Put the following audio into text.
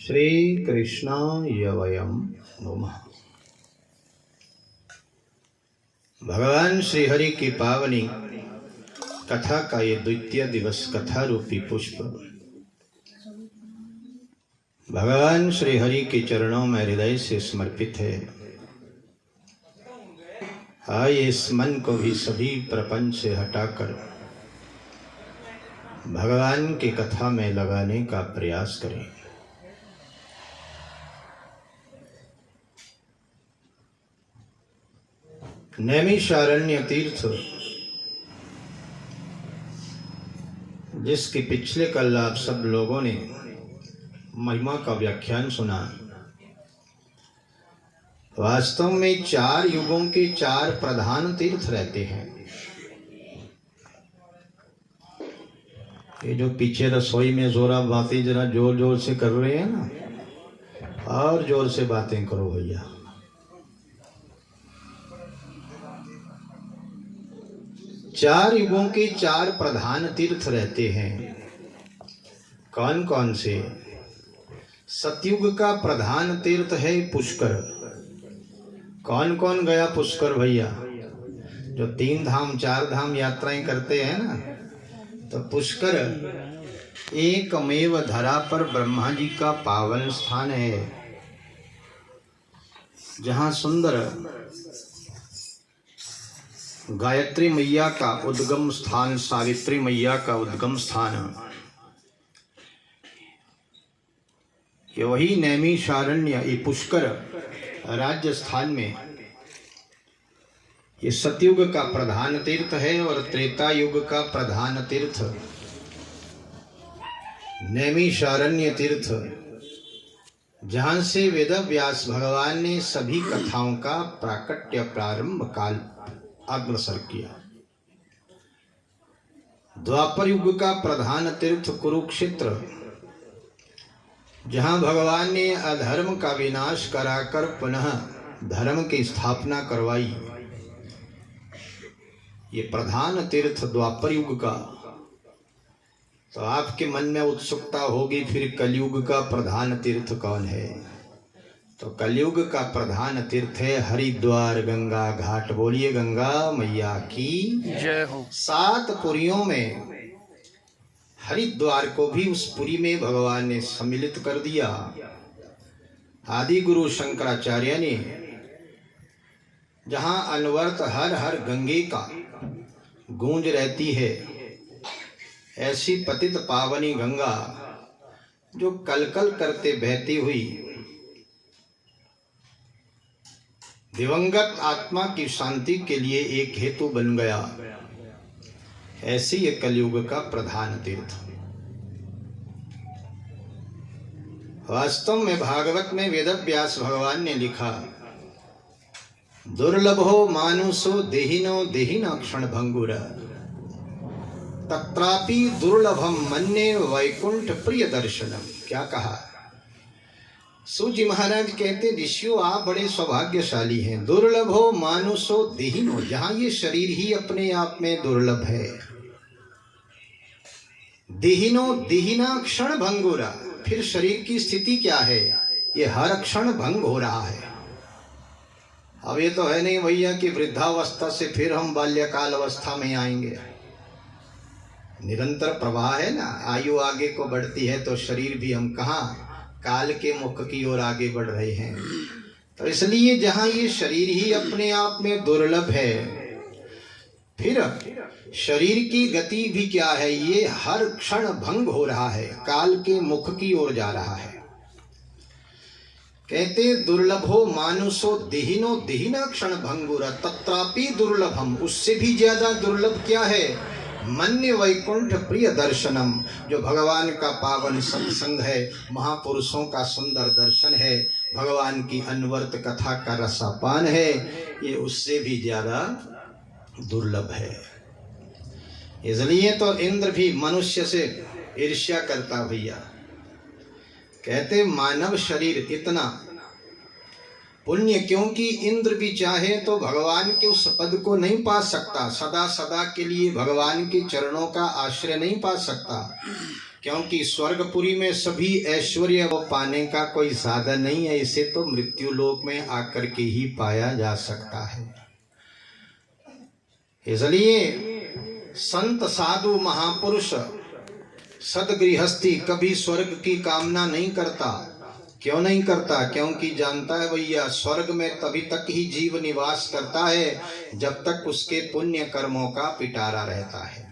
श्री कृष्णाय वयं नमः। भगवान श्री हरि की पावनी कथा का ये द्वितीय दिवस कथा रूपी पुष्प भगवान श्री हरि के चरणों में हृदय से समर्पित है। आइए इस मन को भी सभी प्रपंच से हटाकर भगवान की कथा में लगाने का प्रयास करें। नैमिषारण्य तीर्थ, जिसके पिछले कल आप सब लोगों ने महिमा का व्याख्यान सुना, वास्तव में 4 युगों के 4 प्रधान तीर्थ रहते हैं। ये जो पीछे रसोई में जोरा बातें जरा जोर जोर से कर रहे हैं ना, और जोर से बातें करो भैया। चार युगों के 4 प्रधान तीर्थ रहते हैं। कौन कौन से? सतयुग का प्रधान तीर्थ है पुष्कर। कौन कौन गया पुष्कर भैया? जो 3 धाम 4 धाम यात्राएं करते हैं ना, तो पुष्कर एकमेव धरा पर ब्रह्मा जी का पावन स्थान है, जहां सुंदर गायत्री मैया का उद्गम स्थान, सावित्री मैया का उद्गम स्थान, ये वही नैमिषारण्य, ये पुष्कर राजस्थान में ये सतयुग का प्रधान तीर्थ है। और त्रेता युग का प्रधान तीर्थ नैमिषारण्य तीर्थ, जहां से वेद व्यास भगवान ने सभी कथाओं का प्राकट्य प्रारंभ काल अग्रसर किया। द्वापर युग का प्रधान तीर्थ कुरुक्षेत्र, जहां भगवान ने अधर्म का विनाश कराकर पुनः धर्म की स्थापना करवाई, ये प्रधान तीर्थ द्वापर युग का। तो आपके मन में उत्सुकता होगी, फिर कलयुग का प्रधान तीर्थ कौन है? तो कलयुग का प्रधान तीर्थ है हरिद्वार गंगा घाट। बोलिए गंगा मैया की जय हो। 7 पुरियों में हरिद्वार को भी उस पुरी में भगवान ने सम्मिलित कर दिया। आदि गुरु शंकराचार्य ने, जहां अनवर्त हर हर गंगे का गूंज रहती है, ऐसी पतित पावनी गंगा जो कलकल करते बहती हुई दिवंगत आत्मा की शांति के लिए एक हेतु बन गया, ऐसी ये कलयुग का प्रधान तीर्थ। वास्तव में भागवत में वेदव्यास भगवान ने लिखा, दुर्लभो मानुषो देहिनो देहिना क्षण भंगुर तत्रापि दुर्लभम मन्ये वैकुंठ प्रिय दर्शनम। क्या कहा? सूजी महाराज कहते, ऋषियों आप बड़े सौभाग्यशाली हैं। दुर्लभो मानुषो देहिनो, जहां ये शरीर ही अपने आप में दुर्लभ है। देहिनो देहिना क्षण भंगुरा, फिर शरीर की स्थिति क्या है? ये हर क्षण भंग हो रहा है। अब ये तो है नहीं भैया कि वृद्धावस्था से फिर हम बाल्यकाल अवस्था में आएंगे। निरंतर प्रवाह है ना, आयु आगे को बढ़ती है, तो शरीर भी हम कहाँ काल के मुख की ओर आगे बढ़ रहे हैं। तो इसलिए जहां ये शरीर ही अपने आप में दुर्लभ है, फिर शरीर की गति भी क्या है? ये हर क्षण भंग हो रहा है, काल के मुख की ओर जा रहा है। कहते दुर्लभो मानुषो देहिनो देहिना क्षण भंगुर तत्रापि दुर्लभम, उससे भी ज्यादा दुर्लभ क्या है? मन्य वैकुंठ प्रिय दर्शनम, जो भगवान का पावन सत्संग है, महापुरुषों का सुंदर दर्शन है, भगवान की अनवर्त कथा का रसापान है, ये उससे भी ज्यादा दुर्लभ है। इसलिए तो इंद्र भी मनुष्य से ईर्ष्या करता भैया। कहते मानव शरीर इतना पुण्य, क्योंकि इंद्र भी चाहे तो भगवान के उस पद को नहीं पा सकता, सदा सदा के लिए भगवान के चरणों का आश्रय नहीं पा सकता। क्योंकि स्वर्गपुरी में सभी ऐश्वर्य वो पाने का कोई साधन नहीं है, इसे तो मृत्यु लोक में आकर के ही पाया जा सकता है। इसलिए संत साधु महापुरुष सदगृहस्थी कभी स्वर्ग की कामना नहीं करता। क्यों नहीं करता? क्योंकि जानता है भैया स्वर्ग में तभी तक ही जीव निवास करता है जब तक उसके पुण्य कर्मों का पिटारा रहता है।